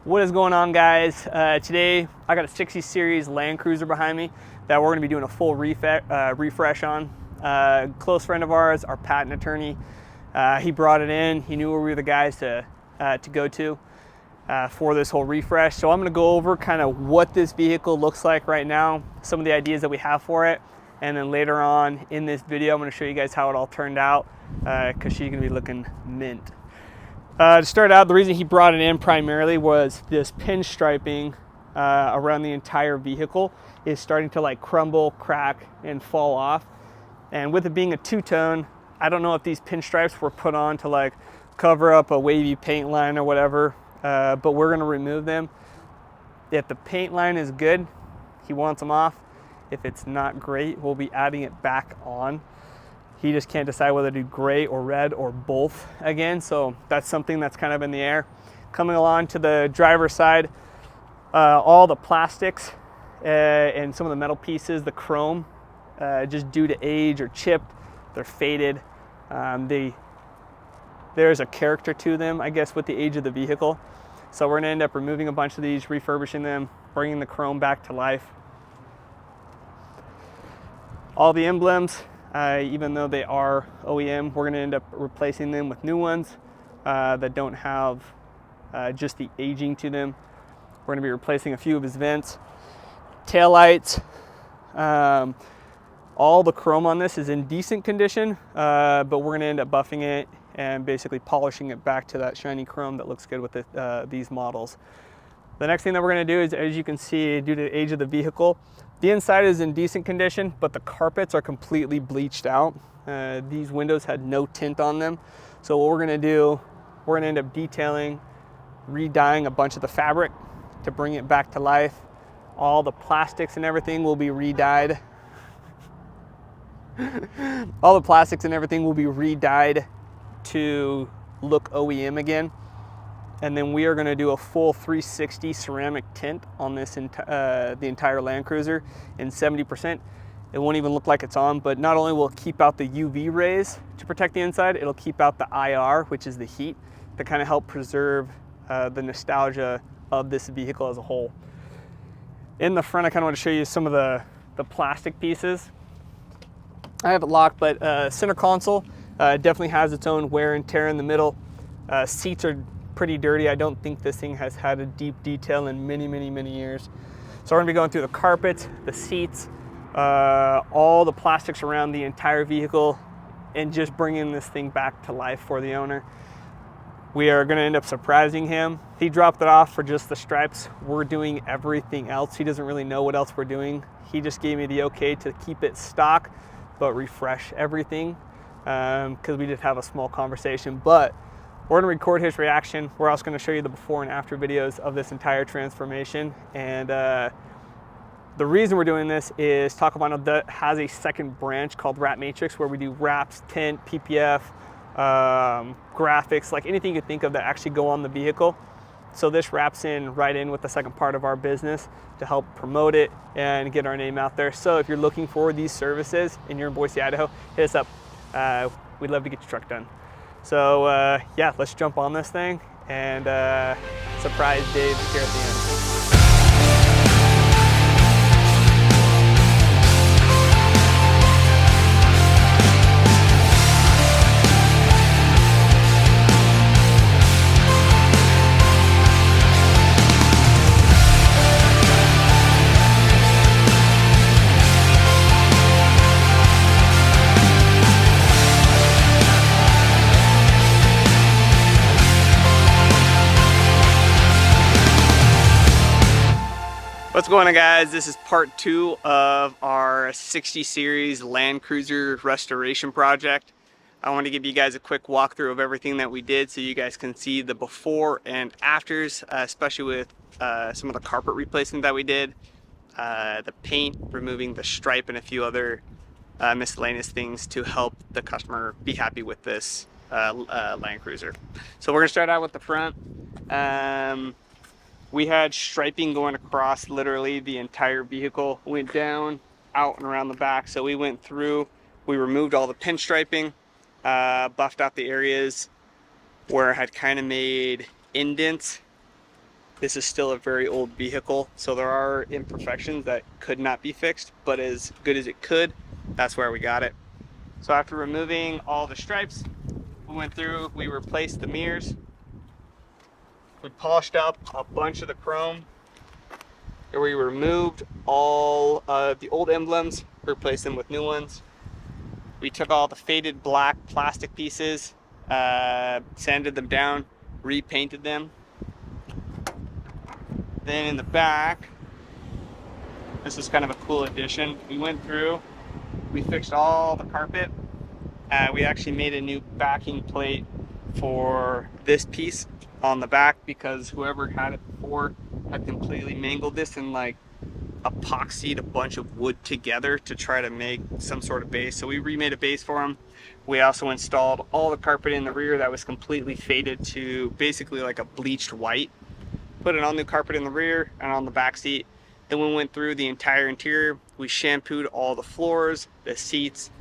What is going on, guys? Today I got a 60 series Landcruiser behind me that we're going to be doing a full refresh on. Close friend of ours, our patent attorney, he brought it in. He knew where we were the guys to go to for this whole refresh. So I'm going to go over kind of what this vehicle looks like right now, some of the ideas that we have for it, and then later on in this video I'm going to show you guys how it all turned out because she's going to be looking mint. To start out, the reason he brought it in primarily was this pinstriping around the entire vehicle is starting to like crumble, crack, and fall off. And with it being a two-tone, I don't know if these pinstripes were put on to like cover up a wavy paint line or whatever, but we're gonna remove them. If the paint line is good, he wants them off. If it's not great, we'll be adding it back on. He just can't decide whether to do gray or red or both again. So that's something that's kind of in the air. Coming along to the driver's side, all the plastics and some of the metal pieces, the chrome, just due to age or chipped, they're faded. There's a character to them, I guess, with the age of the vehicle. So we're gonna end up removing a bunch of these, refurbishing them, bringing the chrome back to life. All the emblems, even though they are OEM, we're going to end up replacing them with new ones that don't have just the aging to them. We're going to be replacing a few of his vents. Taillights, all the chrome on this is in decent condition, but we're going to end up buffing it and basically polishing it back to that shiny chrome that looks good with these models. The next thing that we're going to do is, as you can see, due to the age of the vehicle, the inside is in decent condition, but the carpets are completely bleached out. These windows had no tint on them. So what we're going to do, we're going to end up detailing, re-dyeing a bunch of the fabric to bring it back to life. All the plastics and everything will be re-dyed. All the plastics and everything will be re-dyed to look OEM again. And then we are going to do a full 360 ceramic tint on this the entire Landcruiser in 70%. It won't even look like it's on, but not only will it keep out the UV rays to protect the inside, it'll keep out the IR, which is the heat, to kind of help preserve the nostalgia of this vehicle as a whole. In the front, I kind of want to show you some of the plastic pieces. I have it locked, but center console definitely has its own wear and tear in the middle. Seats are pretty dirty. I don't think this thing has had a deep detail in many years. So we're gonna be going through the carpets, the seats, all the plastics around the entire vehicle, and just bringing this thing back to life for the owner. We are gonna end up surprising him. He dropped it off for just the stripes. We're doing everything else. He doesn't really know what else we're doing. He just gave me the okay to keep it stock, but refresh everything, because we did have a small conversation. But we're going to record his reaction. We're also going to show you the before and after videos of this entire transformation. And the reason we're doing this is Taco Bueno has a second branch called Wrap Matrix, where we do wraps, tint, PPF, graphics, like anything you could think of that actually go on the vehicle. So this wraps in right in with the second part of our business to help promote it and get our name out there. So if you're looking for these services and you're in Boise, Idaho, hit us up. We'd love to get your truck done. So yeah, let's jump on this thing and surprise Dave here at the end. What's going on, guys? This is part 2 of our 60 series Landcruiser restoration project. I want to give you guys a quick walkthrough of everything that we did so you guys can see the before and afters, especially with some of the carpet replacement that we did, the paint, removing the stripe, and a few other miscellaneous things to help the customer be happy with this Landcruiser. So we're going to start out with the front. We had striping going across literally the entire vehicle, went down, out, and around the back. So we went through, we removed all the pinstriping, buffed out the areas where I had kind of made indents this is still a very old vehicle, so there are imperfections that could not be fixed, but as good as it could, that's where we got it. So after removing all the stripes, we went through, we replaced the mirrors, we polished up a bunch of the chrome, and we removed all of the old emblems, replaced them with new ones. We took all the faded black plastic pieces, sanded them down, repainted them. Then in the back, this is kind of a cool addition. We went through, we fixed all the carpet. We actually made a new backing plate for this piece on the back because whoever had it before had completely mangled this and like epoxied a bunch of wood together to try to make some sort of base. So we remade a base for them. We also installed all the carpet in the rear that was completely faded to basically like a bleached white. Put an all new carpet in the rear and on the back seat. Then we went through the entire interior. We shampooed all the floors, the seats,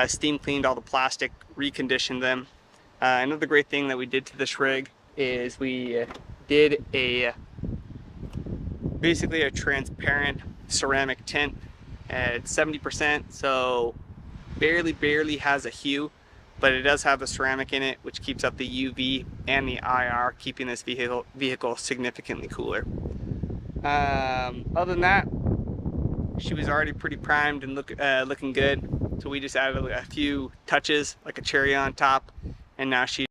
steam cleaned all the plastic, reconditioned them. Another great thing that we did to this rig is we did basically a transparent ceramic tint at 70%, so barely has a hue, but it does have the ceramic in it, which keeps up the UV and the IR, keeping this vehicle significantly cooler. Other than that, she was already pretty primed and looking good, so we just added a few touches, like a cherry on top, and now she